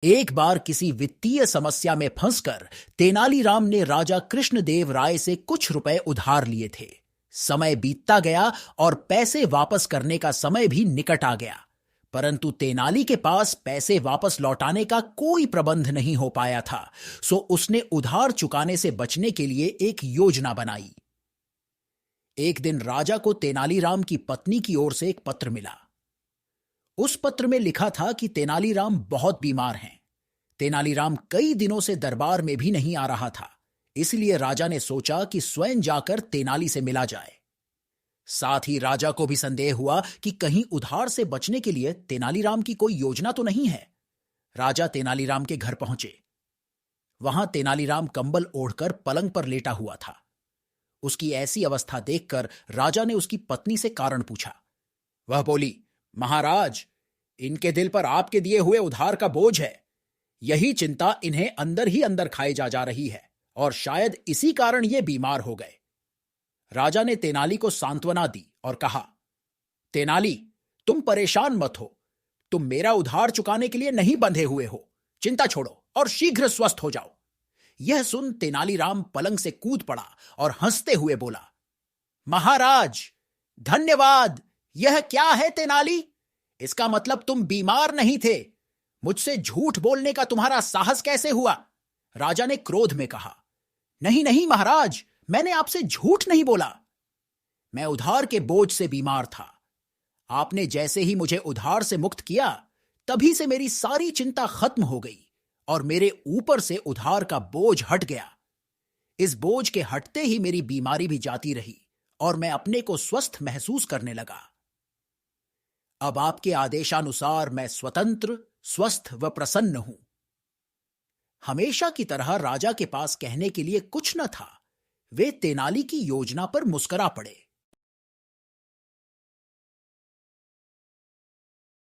एक बार किसी वित्तीय समस्या में फंसकर तेनालीराम ने राजा कृष्णदेव राय से कुछ रुपए उधार लिए थे। समय बीतता गया और पैसे वापस करने का समय भी निकट आ गया, परंतु तेनाली के पास पैसे वापस लौटाने का कोई प्रबंध नहीं हो पाया था। सो उसने उधार चुकाने से बचने के लिए एक योजना बनाई। एक दिन राजा को तेनालीराम की पत्नी की ओर से एक पत्र मिला। उस पत्र में लिखा था कि तेनालीराम बहुत बीमार हैं। तेनालीराम कई दिनों से दरबार में भी नहीं आ रहा था, इसलिए राजा ने सोचा कि स्वयं जाकर तेनाली से मिला जाए। साथ ही राजा को भी संदेह हुआ कि कहीं उधार से बचने के लिए तेनालीराम की कोई योजना तो नहीं है। राजा तेनालीराम के घर पहुंचे। वहां तेनालीराम कंबल ओढ़कर पलंग पर लेटा हुआ था। उसकी ऐसी अवस्था देखकर राजा ने उसकी पत्नी से कारण पूछा। वह बोली, महाराज, इनके दिल पर आपके दिए हुए उधार का बोझ है। यही चिंता इन्हें अंदर ही अंदर खाए जा रही है और शायद इसी कारण ये बीमार हो गए। राजा ने तेनाली को सांत्वना दी और कहा, तेनाली, तुम परेशान मत हो। तुम मेरा उधार चुकाने के लिए नहीं बंधे हुए हो। चिंता छोड़ो और शीघ्र स्वस्थ हो जाओ। यह सुन तेनालीराम पलंग से कूद पड़ा और हंसते हुए बोला, महाराज, धन्यवाद। यह क्या है तेनाली? इसका मतलब तुम बीमार नहीं थे। मुझसे झूठ बोलने का तुम्हारा साहस कैसे हुआ? राजा ने क्रोध में कहा। नहीं नहीं महाराज, मैंने आपसे झूठ नहीं बोला। मैं उधार के बोझ से बीमार था। आपने जैसे ही मुझे उधार से मुक्त किया, तभी से मेरी सारी चिंता खत्म हो गई और मेरे ऊपर से उधार का बोझ हट गया। इस बोझ के हटते ही मेरी बीमारी भी जाती रही और मैं अपने को स्वस्थ महसूस करने लगा। अब आपके आदेशानुसार मैं स्वतंत्र, स्वस्थ व प्रसन्न हूं। हमेशा की तरह राजा के पास कहने के लिए कुछ न था। वे तेनाली की योजना पर मुस्करा पड़े।